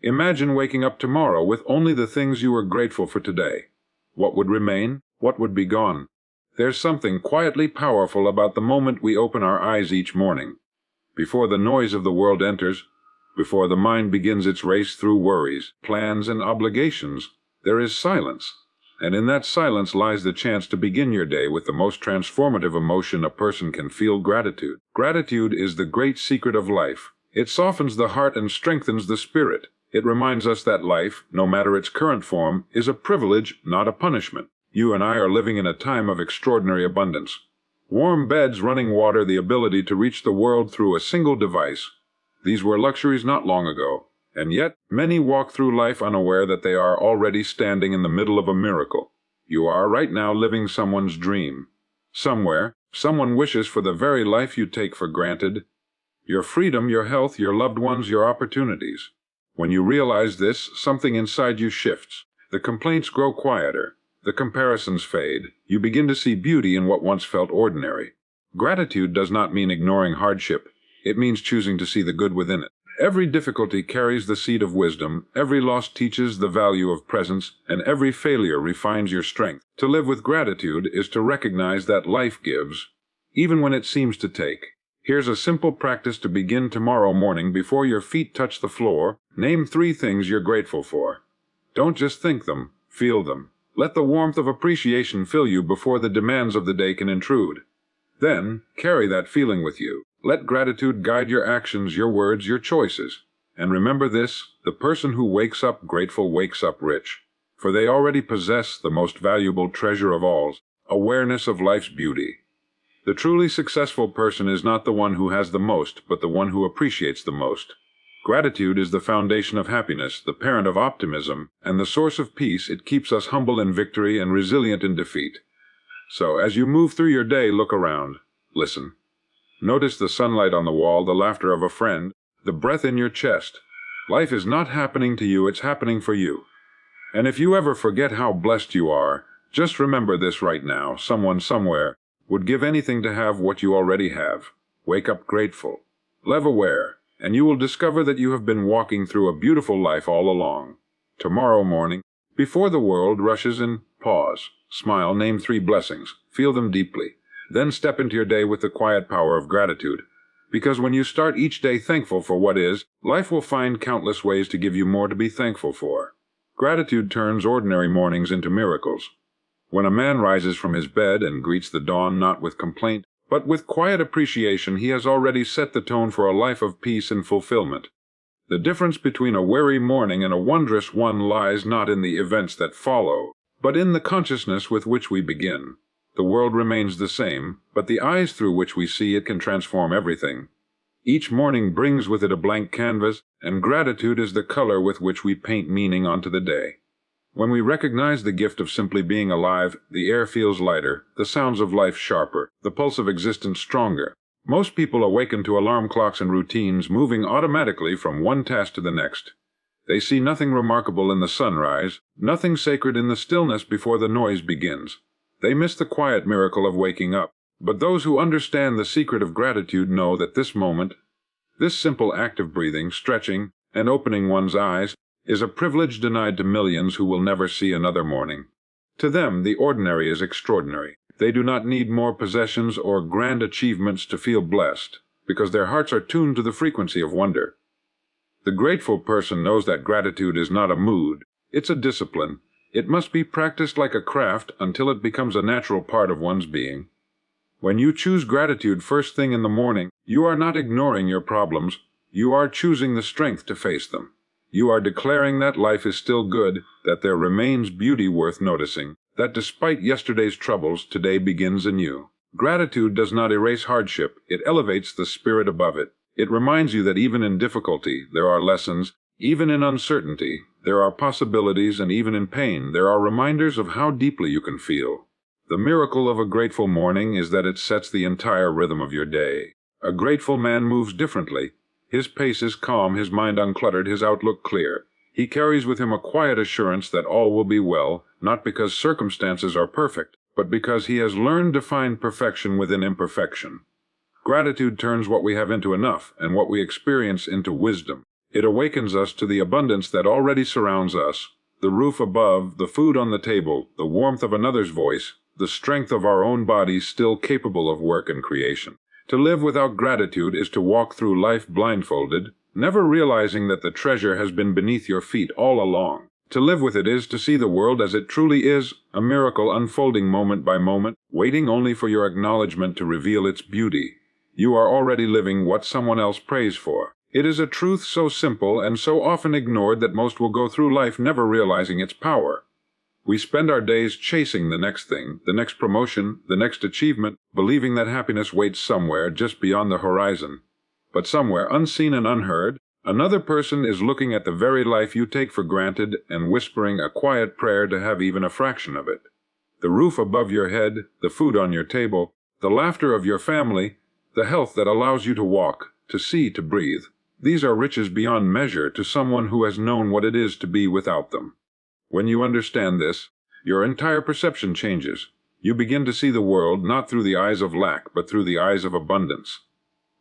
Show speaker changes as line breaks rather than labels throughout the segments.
Imagine waking up tomorrow with only the things you were grateful for today. What would remain? What would be gone? There's something quietly powerful about the moment we open our eyes each morning. Before the noise of the world enters, before the mind begins its race through worries, plans, and obligations, there is silence. And in that silence lies the chance to begin your day with the most transformative emotion a person can feel: gratitude. Gratitude is the great secret of life. It softens the heart and strengthens the spirit. It reminds us that life, no matter its current form, is a privilege, not a punishment. You and I are living in a time of extraordinary abundance. Warm beds, running water, the ability to reach the world through a single device. These were luxuries not long ago, and yet many walk through life unaware that they are already standing in the middle of a miracle. You are right now living someone's dream. Somewhere, someone wishes for the very life you take for granted. Your freedom, your health, your loved ones, your opportunities. When you realize this, something inside you shifts. The complaints grow quieter. The comparisons fade. You begin to see beauty in what once felt ordinary. Gratitude does not mean ignoring hardship. It means choosing to see the good within it. Every difficulty carries the seed of wisdom, every loss teaches the value of presence, and every failure refines your strength. To live with gratitude is to recognize that life gives, even when it seems to take. Here's a simple practice to begin tomorrow morning before your feet touch the floor. Name 3 things you're grateful for. Don't just think them, feel them. Let the warmth of appreciation fill you before the demands of the day can intrude. Then, carry that feeling with you. Let gratitude guide your actions, your words, your choices. And remember this: the person who wakes up grateful wakes up rich. For they already possess the most valuable treasure of all: awareness of life's beauty. The truly successful person is not the one who has the most, but the one who appreciates the most. Gratitude is the foundation of happiness, the parent of optimism, and the source of peace. It keeps us humble in victory and resilient in defeat. So, as you move through your day, look around. Listen. Notice the sunlight on the wall, the laughter of a friend, the breath in your chest. Life is not happening to you, it's happening for you. And if you ever forget how blessed you are, just remember this right now: someone somewhere would give anything to have what you already have. Wake up grateful. Live aware, and you will discover that you have been walking through a beautiful life all along. Tomorrow morning, before the world rushes in, pause, smile, name 3 blessings, feel them deeply. Then step into your day with the quiet power of gratitude. Because when you start each day thankful for what is, life will find countless ways to give you more to be thankful for. Gratitude turns ordinary mornings into miracles. When a man rises from his bed and greets the dawn not with complaint, but with quiet appreciation, he has already set the tone for a life of peace and fulfillment. The difference between a weary morning and a wondrous one lies not in the events that follow, but in the consciousness with which we begin. The world remains the same, but the eyes through which we see it can transform everything. Each morning brings with it a blank canvas, and gratitude is the color with which we paint meaning onto the day. When we recognize the gift of simply being alive, the air feels lighter, the sounds of life sharper, the pulse of existence stronger. Most people awaken to alarm clocks and routines, moving automatically from one task to the next. They see nothing remarkable in the sunrise, nothing sacred in the stillness before the noise begins. They miss the quiet miracle of waking up. But those who understand the secret of gratitude know that this moment, this simple act of breathing, stretching, and opening one's eyes, is a privilege denied to millions who will never see another morning. To them, the ordinary is extraordinary. They do not need more possessions or grand achievements to feel blessed, because their hearts are tuned to the frequency of wonder. The grateful person knows that gratitude is not a mood, it's a discipline. It must be practiced like a craft until it becomes a natural part of one's being. When you choose gratitude first thing in the morning, you are not ignoring your problems, you are choosing the strength to face them. You are declaring that life is still good, that there remains beauty worth noticing, that despite yesterday's troubles, today begins anew. Gratitude does not erase hardship, it elevates the spirit above it. It reminds you that even in difficulty, there are lessons, even in uncertainty, there are possibilities, and even in pain, there are reminders of how deeply you can feel. The miracle of a grateful morning is that it sets the entire rhythm of your day. A grateful man moves differently. His pace is calm, his mind uncluttered, his outlook clear. He carries with him a quiet assurance that all will be well, not because circumstances are perfect, but because he has learned to find perfection within imperfection. Gratitude turns what we have into enough, and what we experience into wisdom. It awakens us to the abundance that already surrounds us, the roof above, the food on the table, the warmth of another's voice, the strength of our own bodies still capable of work and creation. To live without gratitude is to walk through life blindfolded, never realizing that the treasure has been beneath your feet all along. To live with it is to see the world as it truly is, a miracle unfolding moment by moment, waiting only for your acknowledgement to reveal its beauty. You are already living what someone else prays for. It is a truth so simple and so often ignored that most will go through life never realizing its power. We spend our days chasing the next thing, the next promotion, the next achievement, believing that happiness waits somewhere just beyond the horizon. But somewhere, unseen and unheard, another person is looking at the very life you take for granted and whispering a quiet prayer to have even a fraction of it. The roof above your head, the food on your table, the laughter of your family, the health that allows you to walk, to see, to breathe. These are riches beyond measure to someone who has known what it is to be without them. When you understand this, your entire perception changes. You begin to see the world not through the eyes of lack, but through the eyes of abundance.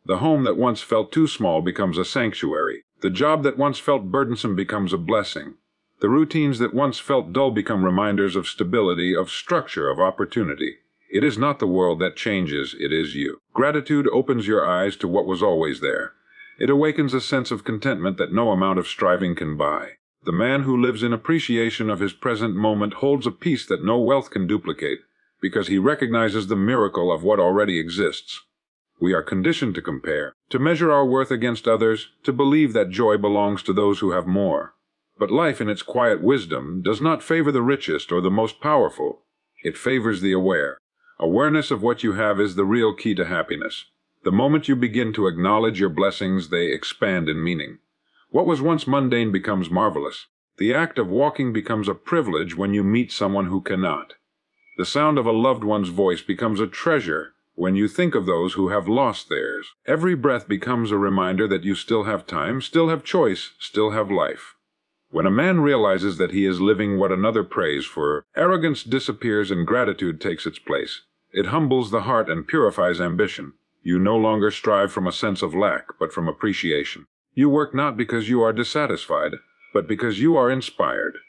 The home that once felt too small becomes a sanctuary. The job that once felt burdensome becomes a blessing. The routines that once felt dull become reminders of stability, of structure, of opportunity. It is not the world that changes, it is you. Gratitude opens your eyes to what was always there. It awakens a sense of contentment that no amount of striving can buy. The man who lives in appreciation of his present moment holds a peace that no wealth can duplicate, because he recognizes the miracle of what already exists. We are conditioned to compare, to measure our worth against others, to believe that joy belongs to those who have more. But life in its quiet wisdom does not favor the richest or the most powerful. It favors the aware. Awareness of what you have is the real key to happiness. The moment you begin to acknowledge your blessings, they expand in meaning. What was once mundane becomes marvelous. The act of walking becomes a privilege when you meet someone who cannot. The sound of a loved one's voice becomes a treasure when you think of those who have lost theirs. Every breath becomes a reminder that you still have time, still have choice, still have life. When a man realizes that he is living what another prays for, arrogance disappears and gratitude takes its place. It humbles the heart and purifies ambition. You no longer strive from a sense of lack, but from appreciation. You work not because you are dissatisfied, but because you are inspired.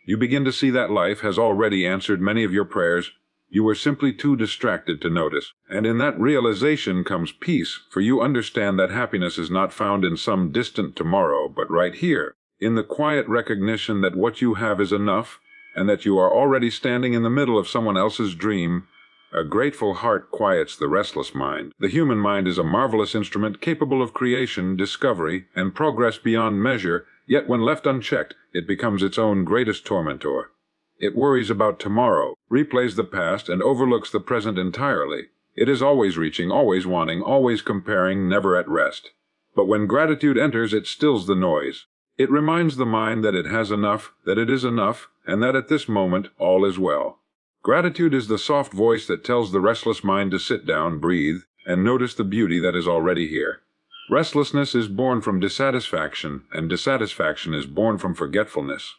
You begin to see that life has already answered many of your prayers. You were simply too distracted to notice. And in that realization comes peace, for you understand that happiness is not found in some distant tomorrow, but right here, in the quiet recognition that what you have is enough, and that you are already standing in the middle of someone else's dream. A grateful heart quiets the restless mind. The human mind is a marvelous instrument capable of creation, discovery, and progress beyond measure, yet when left unchecked, it becomes its own greatest tormentor. It worries about tomorrow, replays the past, and overlooks the present entirely. It is always reaching, always wanting, always comparing, never at rest. But when gratitude enters, it stills the noise. It reminds the mind that it has enough, that it is enough, and that at this moment all is well. Gratitude is the soft voice that tells the restless mind to sit down, breathe, and notice the beauty that is already here. Restlessness is born from dissatisfaction, and dissatisfaction is born from forgetfulness.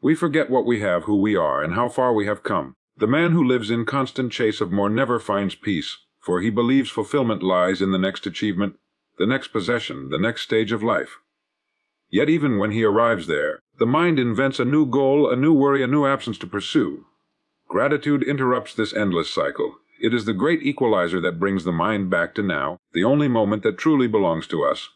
We forget what we have, who we are, and how far we have come. The man who lives in constant chase of more never finds peace, for he believes fulfillment lies in the next achievement, the next possession, the next stage of life. Yet even when he arrives there, the mind invents a new goal, a new worry, a new absence to pursue. Gratitude interrupts this endless cycle. It is the great equalizer that brings the mind back to now, the only moment that truly belongs to us.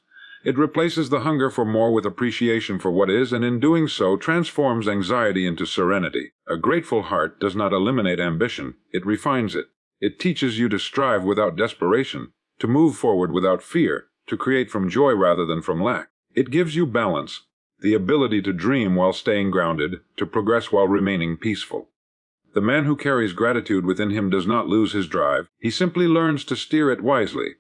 It replaces the hunger for more with appreciation for what is, and in doing so transforms anxiety into serenity. A grateful heart does not eliminate ambition, it refines it. It teaches you to strive without desperation, to move forward without fear, to create from joy rather than from lack. It gives you balance, the ability to dream while staying grounded, to progress while remaining peaceful. The man who carries gratitude within him does not lose his drive, he simply learns to steer it wisely.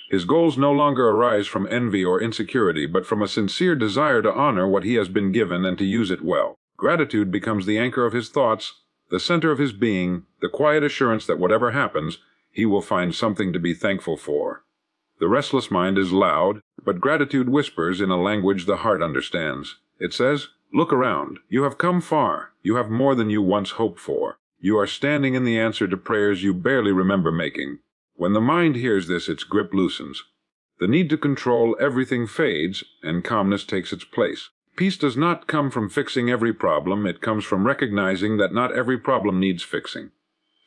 His goals no longer arise from envy or insecurity, but from a sincere desire to honor what he has been given and to use it well. Gratitude becomes the anchor of his thoughts, the center of his being, the quiet assurance that whatever happens, he will find something to be thankful for. The restless mind is loud, but gratitude whispers in a language the heart understands. It says, "Look around. You have come far. You have more than you once hoped for. You are standing in the answer to prayers you barely remember making." When the mind hears this, its grip loosens. The need to control everything fades, and calmness takes its place. Peace does not come from fixing every problem, it comes from recognizing that not every problem needs fixing.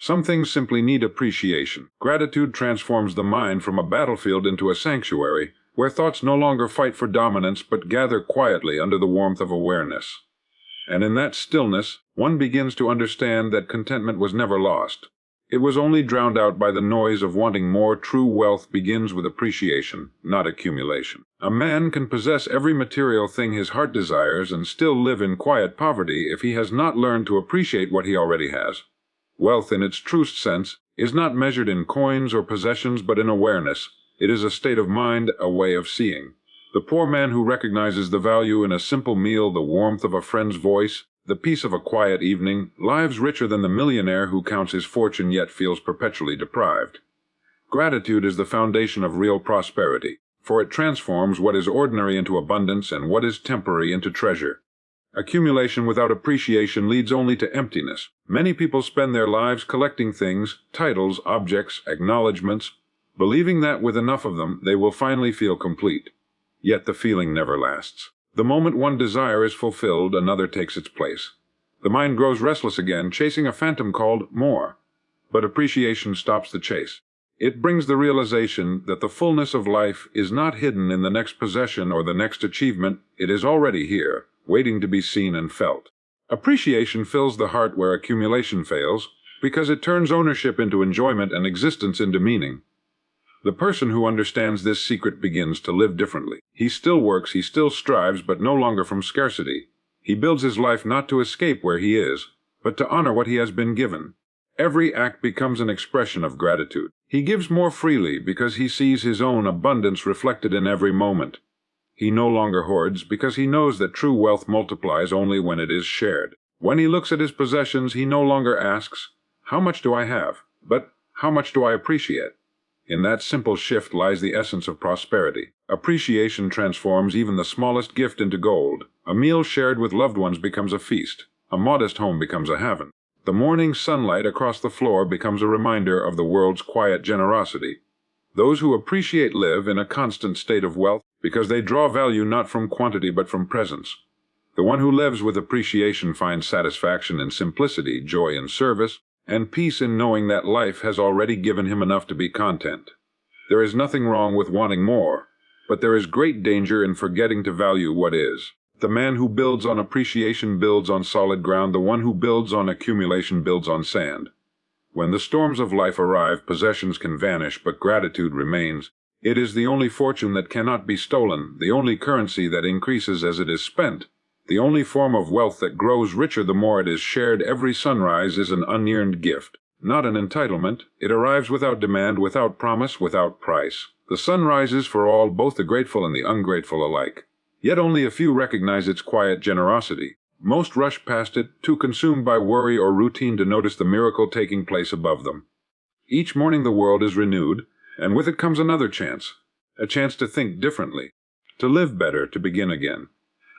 Some things simply need appreciation. Gratitude transforms the mind from a battlefield into a sanctuary, where thoughts no longer fight for dominance but gather quietly under the warmth of awareness. And in that stillness, one begins to understand that contentment was never lost. It was only drowned out by the noise of wanting more. True wealth begins with appreciation, not accumulation. A man can possess every material thing his heart desires and still live in quiet poverty if he has not learned to appreciate what he already has. Wealth in its truest sense is not measured in coins or possessions but in awareness. It is a state of mind, a way of seeing. The poor man who recognizes the value in a simple meal, the warmth of a friend's voice, the peace of a quiet evening, lives richer than the millionaire who counts his fortune yet feels perpetually deprived. Gratitude is the foundation of real prosperity, for it transforms what is ordinary into abundance and what is temporary into treasure. Accumulation without appreciation leads only to emptiness. Many people spend their lives collecting things, titles, objects, acknowledgments, believing that with enough of them they will finally feel complete. Yet the feeling never lasts. The moment one desire is fulfilled, another takes its place. The mind grows restless again, chasing a phantom called more. But appreciation stops the chase. It brings the realization that the fullness of life is not hidden in the next possession or the next achievement. It is already here, waiting to be seen and felt. Appreciation fills the heart where accumulation fails, because it turns ownership into enjoyment and existence into meaning. The person who understands this secret begins to live differently. He still works, he still strives, but no longer from scarcity. He builds his life not to escape where he is, but to honor what he has been given. Every act becomes an expression of gratitude. He gives more freely because he sees his own abundance reflected in every moment. He no longer hoards because he knows that true wealth multiplies only when it is shared. When he looks at his possessions, he no longer asks, "How much do I have?" but "How much do I appreciate?" In that simple shift lies the essence of prosperity. Appreciation transforms even the smallest gift into gold. A meal shared with loved ones becomes a feast. A modest home becomes a heaven. The morning sunlight across the floor becomes a reminder of the world's quiet generosity. Those who appreciate live in a constant state of wealth because they draw value not from quantity but from presence. The one who lives with appreciation finds satisfaction in simplicity, joy in service, and peace in knowing that life has already given him enough to be content. There is nothing wrong with wanting more, but there is great danger in forgetting to value what is. The man who builds on appreciation builds on solid ground. The one who builds on accumulation builds on sand. When the storms of life arrive, possessions can vanish, but gratitude remains. It is the only fortune that cannot be stolen, the only currency that increases as it is spent. The only form of wealth that grows richer the more it is shared. Every sunrise is an unearned gift, not an entitlement. It arrives without demand, without promise, without price. The sun rises for all, both the grateful and the ungrateful alike. Yet only a few recognize its quiet generosity. Most rush past it, too consumed by worry or routine to notice the miracle taking place above them. Each morning the world is renewed, and with it comes another chance. A chance to think differently, to live better, to begin again.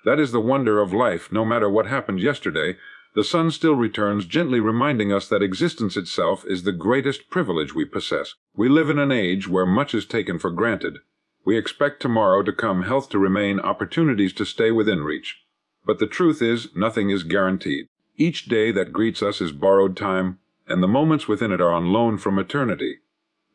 That is the wonder of life. No matter what happened yesterday, the sun still returns, gently reminding us that existence itself is the greatest privilege we possess. We live in an age where much is taken for granted. We expect tomorrow to come, health to remain, opportunities to stay within reach. But the truth is, nothing is guaranteed. Each day that greets us is borrowed time, and the moments within it are on loan from eternity.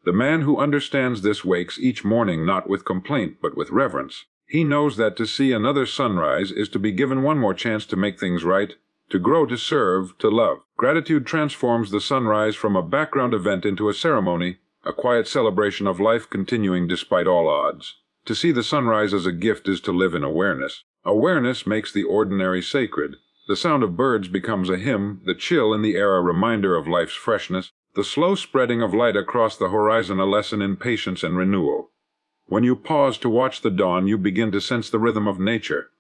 The man who understands this wakes each morning not with complaint but with reverence. He knows that to see another sunrise is to be given one more chance to make things right, to grow, to serve, to love. Gratitude transforms the sunrise from a background event into a ceremony, a quiet celebration of life continuing despite all odds. To see the sunrise as a gift is to live in awareness. Awareness makes the ordinary sacred. The sound of birds becomes a hymn, the chill in the air a reminder of life's freshness, the slow spreading of light across the horizon a lesson in patience and renewal. When you pause to watch the dawn, you begin to sense the rhythm of nature,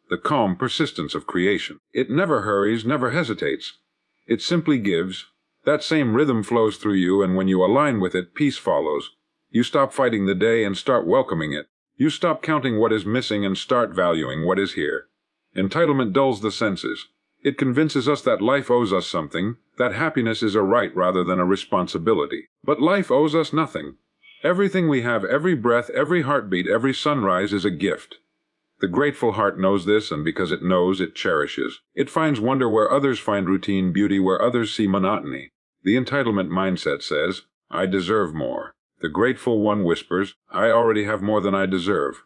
the calm persistence of creation. It never hurries, never hesitates. It simply gives. That same rhythm flows through you, and when you align with it, peace follows. You stop fighting the day and start welcoming it. You stop counting what is missing and start valuing what is here. Entitlement dulls the senses. It convinces us that life owes us something, that happiness is a right rather than a responsibility. But life owes us nothing. Everything we have, every breath, every heartbeat, every sunrise is a gift. The grateful heart knows this, and because it knows, it cherishes. It finds wonder where others find routine, beauty where others see monotony. The entitlement mindset says, I deserve more. The grateful one whispers, I already have more than I deserve.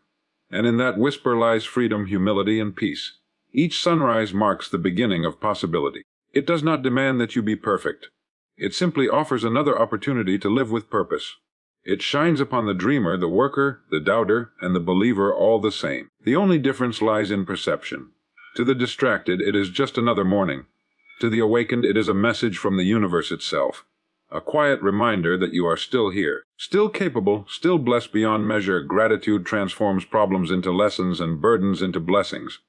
And in that whisper lies freedom, humility, and peace. Each sunrise marks the beginning of possibility. It does not demand that you be perfect. It simply offers another opportunity to live with purpose. It shines upon the dreamer, the worker, the doubter, and the believer all the same. The only difference lies in perception. To the distracted, it is just another morning. To the awakened, it is a message from the universe itself. A quiet reminder that you are still here, still capable, still blessed beyond measure. Gratitude transforms problems into lessons and burdens into blessings.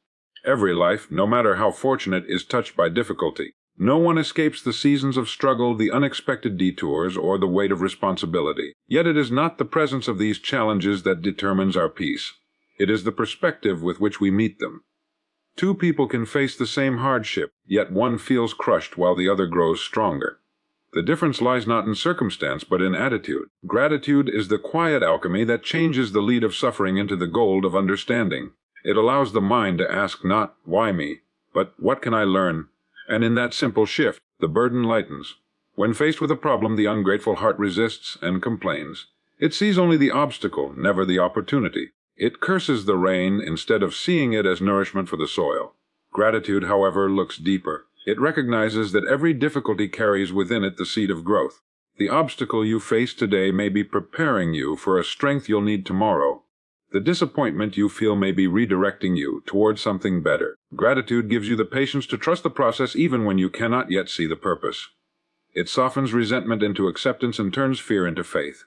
Every life, no matter how fortunate, is touched by difficulty. No one escapes the seasons of struggle, the unexpected detours, or the weight of responsibility. Yet it is not the presence of these challenges that determines our peace. It is the perspective with which we meet them. Two people can face the same hardship, yet one feels crushed while the other grows stronger. The difference lies not in circumstance, but in attitude. Gratitude is the quiet alchemy that changes the lead of suffering into the gold of understanding. It allows the mind to ask not, why me, but what can I learn? And in that simple shift, the burden lightens. When faced with a problem, the ungrateful heart resists and complains. It sees only the obstacle, never the opportunity. It curses the rain instead of seeing it as nourishment for the soil. Gratitude, however, looks deeper. It recognizes that every difficulty carries within it the seed of growth. The obstacle you face today may be preparing you for a strength you'll need tomorrow. The disappointment you feel may be redirecting you towards something better. Gratitude gives you the patience to trust the process even when you cannot yet see the purpose. It softens resentment into acceptance and turns fear into faith.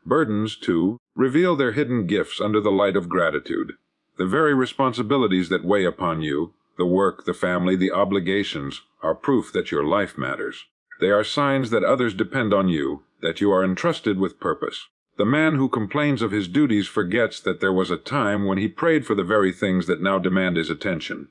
Burdens, too, reveal their hidden gifts under the light of gratitude. The very responsibilities that weigh upon you, the work, the family, the obligations, are proof that your life matters. They are signs that others depend on you, that you are entrusted with purpose. The man who complains of his duties forgets that there was a time when he prayed for the very things that now demand his attention.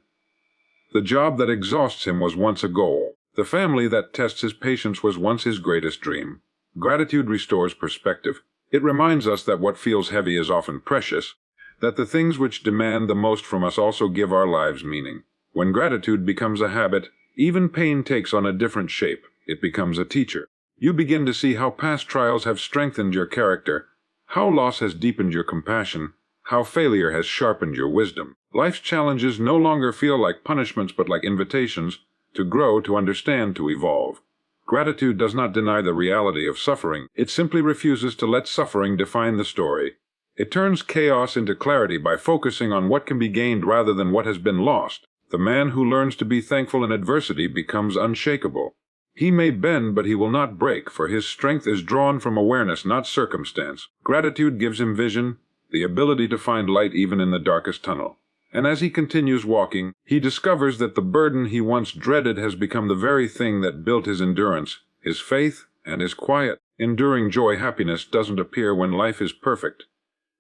The job that exhausts him was once a goal. The family that tests his patience was once his greatest dream. Gratitude restores perspective. It reminds us that what feels heavy is often precious, that the things which demand the most from us also give our lives meaning. When gratitude becomes a habit, even pain takes on a different shape. It becomes a teacher. You begin to see how past trials have strengthened your character, how loss has deepened your compassion, how failure has sharpened your wisdom. Life's challenges no longer feel like punishments but like invitations to grow, to understand, to evolve. Gratitude does not deny the reality of suffering. It simply refuses to let suffering define the story. It turns chaos into clarity by focusing on what can be gained rather than what has been lost. The man who learns to be thankful in adversity becomes unshakable. He may bend, but he will not break, for his strength is drawn from awareness, not circumstance. Gratitude gives him vision, the ability to find light even in the darkest tunnel. And as he continues walking, he discovers that the burden he once dreaded has become the very thing that built his endurance, his faith, and his quiet, enduring joy. Happiness doesn't appear when life is perfect.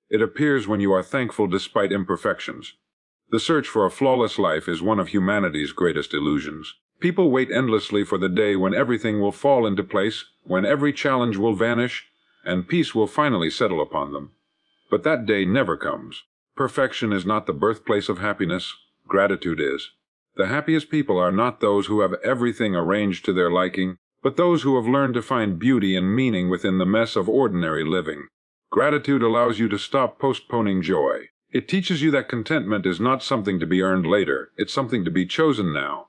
It appears when you are thankful despite imperfections. The search for a flawless life is one of humanity's greatest illusions. People wait endlessly for the day when everything will fall into place, when every challenge will vanish, and peace will finally settle upon them. But that day never comes. Perfection is not the birthplace of happiness. Gratitude is. The happiest people are not those who have everything arranged to their liking, but those who have learned to find beauty and meaning within the mess of ordinary living. Gratitude allows you to stop postponing joy. It teaches you that contentment is not something to be earned later. It's something to be chosen now.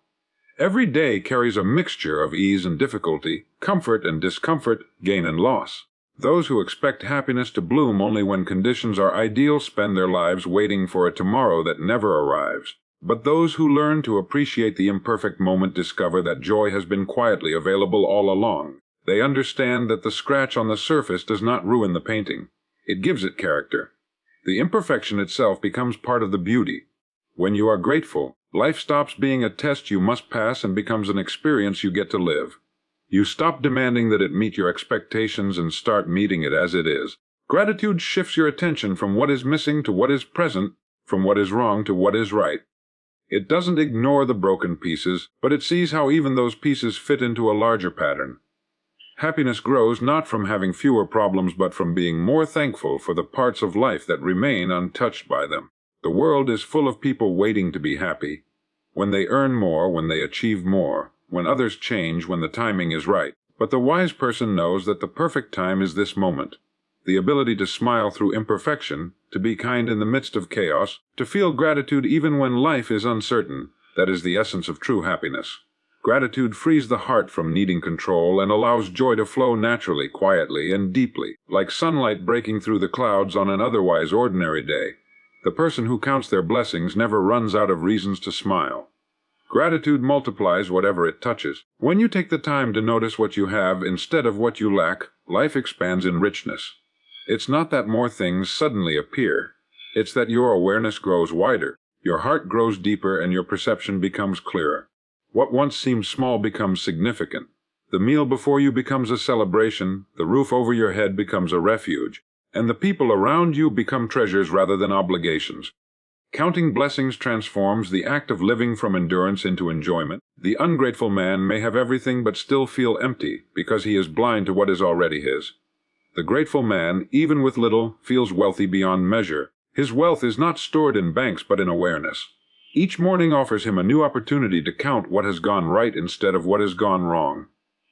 Every day carries a mixture of ease and difficulty, comfort and discomfort, gain and loss. Those who expect happiness to bloom only when conditions are ideal spend their lives waiting for a tomorrow that never arrives. But those who learn to appreciate the imperfect moment discover that joy has been quietly available all along. They understand that the scratch on the surface does not ruin the painting. It gives it character. The imperfection itself becomes part of the beauty. When you are grateful, life stops being a test you must pass and becomes an experience you get to live. You stop demanding that it meet your expectations and start meeting it as it is. Gratitude shifts your attention from what is missing to what is present, from what is wrong to what is right. It doesn't ignore the broken pieces, but it sees how even those pieces fit into a larger pattern. Happiness grows not from having fewer problems but from being more thankful for the parts of life that remain untouched by them. The world is full of people waiting to be happy. When they earn more, when they achieve more, when others change, when the timing is right. But the wise person knows that the perfect time is this moment. The ability to smile through imperfection, to be kind in the midst of chaos, to feel gratitude even when life is uncertain, that is the essence of true happiness. Gratitude frees the heart from needing control and allows joy to flow naturally, quietly, and deeply, like sunlight breaking through the clouds on an otherwise ordinary day. The person who counts their blessings never runs out of reasons to smile. Gratitude multiplies whatever it touches. When you take the time to notice what you have instead of what you lack, life expands in richness. It's not that more things suddenly appear. It's that your awareness grows wider, your heart grows deeper, and your perception becomes clearer. What once seemed small becomes significant. The meal before you becomes a celebration, the roof over your head becomes a refuge, and the people around you become treasures rather than obligations. Counting blessings transforms the act of living from endurance into enjoyment. The ungrateful man may have everything but still feel empty because he is blind to what is already his. The grateful man, even with little, feels wealthy beyond measure. His wealth is not stored in banks but in awareness. Each morning offers him a new opportunity to count what has gone right instead of what has gone wrong.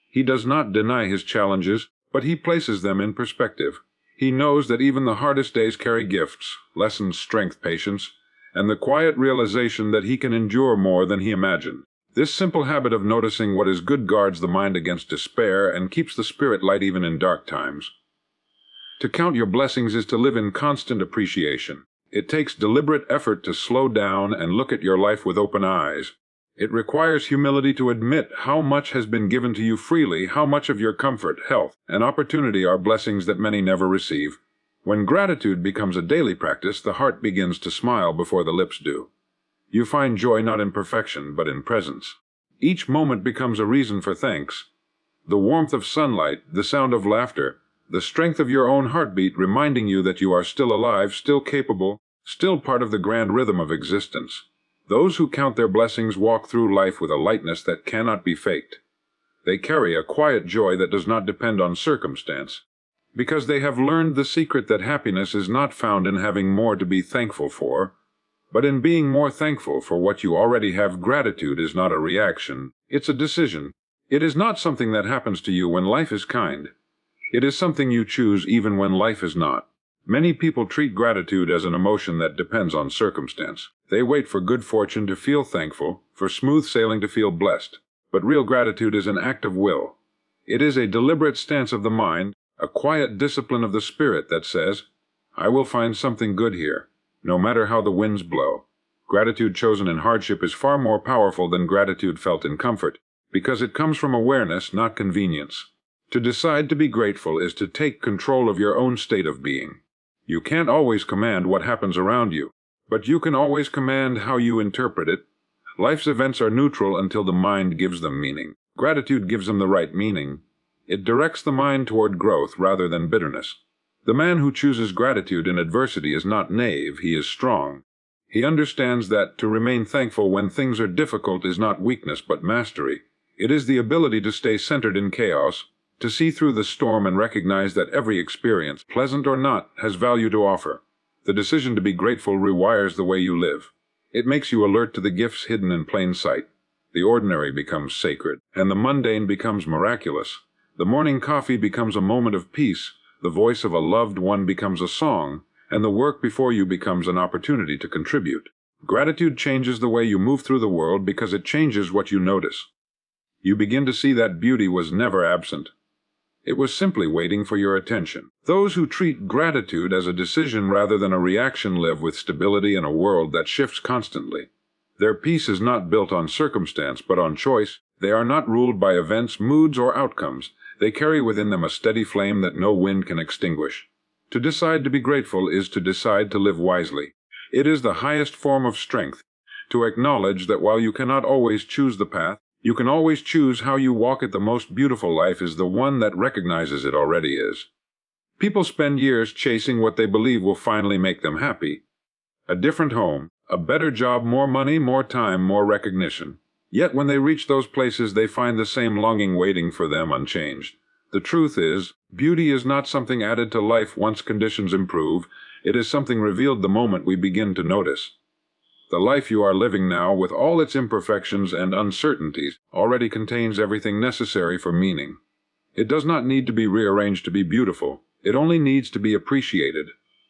He does not deny his challenges, but he places them in perspective. He knows that even the hardest days carry gifts, lessons, strength, patience, and the quiet realization that he can endure more than he imagined. This simple habit of noticing what is good guards the mind against despair and keeps the spirit light even in dark times. To count your blessings is to live in constant appreciation. It takes deliberate effort to slow down and look at your life with open eyes. It requires humility to admit how much has been given to you freely, how much of your comfort, health, and opportunity are blessings that many never receive. When gratitude becomes a daily practice, the heart begins to smile before the lips do. You find joy not in perfection, but in presence. Each moment becomes a reason for thanks. The warmth of sunlight, the sound of laughter, the strength of your own heartbeat reminding you that you are still alive, still capable, still part of the grand rhythm of existence. Those who count their blessings walk through life with a lightness that cannot be faked. They carry a quiet joy that does not depend on circumstance, because they have learned the secret that happiness is not found in having more to be thankful for, but in being more thankful for what you already have. Gratitude is not a reaction, it's a decision. It is not something that happens to you when life is kind. It is something you choose even when life is not. Many people treat gratitude as an emotion that depends on circumstance. They wait for good fortune to feel thankful, for smooth sailing to feel blessed. But real gratitude is an act of will. It is a deliberate stance of the mind, a quiet discipline of the spirit that says, I will find something good here, no matter how the winds blow. Gratitude chosen in hardship is far more powerful than gratitude felt in comfort, because it comes from awareness, not convenience. To decide to be grateful is to take control of your own state of being. You can't always command what happens around you, but you can always command how you interpret it. Life's events are neutral until the mind gives them meaning. Gratitude gives them the right meaning. It directs the mind toward growth rather than bitterness. The man who chooses gratitude in adversity is not naive, he is strong. He understands that to remain thankful when things are difficult is not weakness but mastery. It is the ability to stay centered in chaos, to see through the storm and recognize that every experience, pleasant or not, has value to offer. The decision to be grateful rewires the way you live. It makes you alert to the gifts hidden in plain sight. The ordinary becomes sacred, and the mundane becomes miraculous. The morning coffee becomes a moment of peace, the voice of a loved one becomes a song, and the work before you becomes an opportunity to contribute. Gratitude changes the way you move through the world because it changes what you notice. You begin to see that beauty was never absent. It was simply waiting for your attention. Those who treat gratitude as a decision rather than a reaction live with stability in a world that shifts constantly. Their peace is not built on circumstance but on choice. They are not ruled by events, moods, or outcomes. They carry within them a steady flame that no wind can extinguish. To decide to be grateful is to decide to live wisely. It is the highest form of strength, to acknowledge that while you cannot always choose the path, you can always choose how you walk it. The most beautiful life is the one that recognizes it already is. People spend years chasing what they believe will finally make them happy. A different home, a better job, more money, more time, more recognition. Yet when they reach those places, they find the same longing waiting for them unchanged. The truth is, beauty is not something added to life once conditions improve, it is something revealed the moment we begin to notice. The life you are living now, with all its imperfections and uncertainties, already contains everything necessary for meaning. It does not need to be rearranged to be beautiful, it only needs to be appreciated.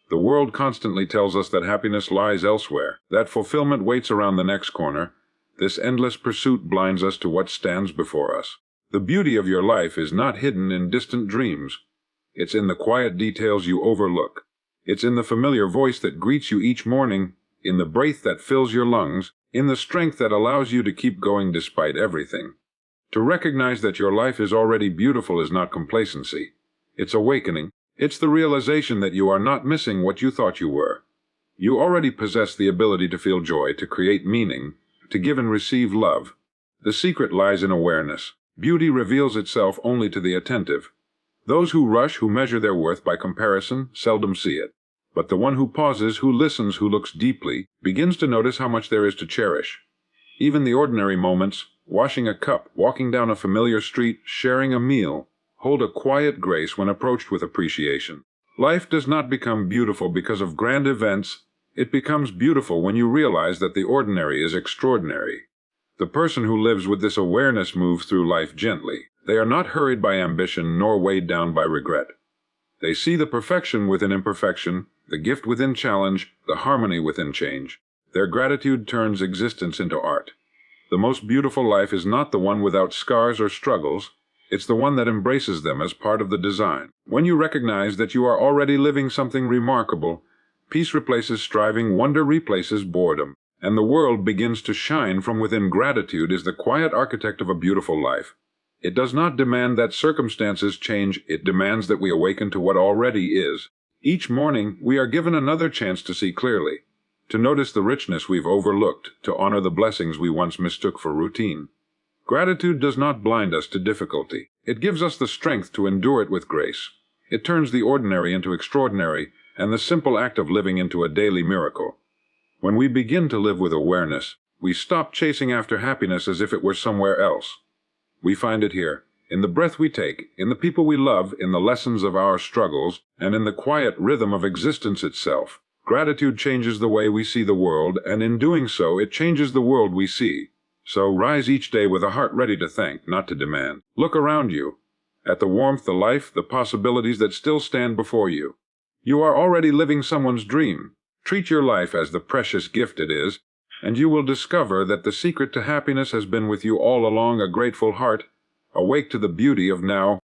The world constantly tells us that happiness lies elsewhere, that fulfillment waits around the next corner. This endless pursuit blinds us to what stands before us. The beauty of your life is not hidden in distant dreams. It's in the quiet details you overlook. It's in the familiar voice that greets you each morning, in the breath that fills your lungs, in the strength that allows you to keep going despite everything. To recognize that your life is already beautiful is not complacency. It's awakening. It's the realization that you are not missing what you thought you were. You already possess the ability to feel joy, to create meaning, to give and receive love. The secret lies in awareness. Beauty reveals itself only to the attentive. Those who rush, who measure their worth by comparison, seldom see it. But the one who pauses, who listens, who looks deeply, begins to notice how much there is to cherish. Even the ordinary moments, washing a cup, walking down a familiar street, sharing a meal, hold a quiet grace when approached with appreciation. Life does not become beautiful because of grand events. It becomes beautiful when you realize that the ordinary is extraordinary. The person who lives with this awareness moves through life gently. They are not hurried by ambition nor weighed down by regret. They see the perfection within imperfection, the gift within challenge, the harmony within change. Their gratitude turns existence into art. The most beautiful life is not the one without scars or struggles. It's the one that embraces them as part of the design. When you recognize that you are already living something remarkable, peace replaces striving, wonder replaces boredom, and the world begins to shine from within. Gratitude is the quiet architect of a beautiful life. It does not demand that circumstances change, it demands that we awaken to what already is. Each morning, we are given another chance to see clearly, to notice the richness we've overlooked, to honor the blessings we once mistook for routine. Gratitude does not blind us to difficulty. It gives us the strength to endure it with grace. It turns the ordinary into extraordinary, and the simple act of living into a daily miracle. When we begin to live with awareness, we stop chasing after happiness as if it were somewhere else. We find it here, in the breath we take, in the people we love, in the lessons of our struggles, and in the quiet rhythm of existence itself. Gratitude changes the way we see the world, and in doing so, it changes the world we see. So rise each day with a heart ready to thank, not to demand. Look around you, at the warmth, the life, the possibilities that still stand before you. You are already living someone's dream. Treat your life as the precious gift it is, and you will discover that the secret to happiness has been with you all along. A grateful heart, awake to the beauty of now,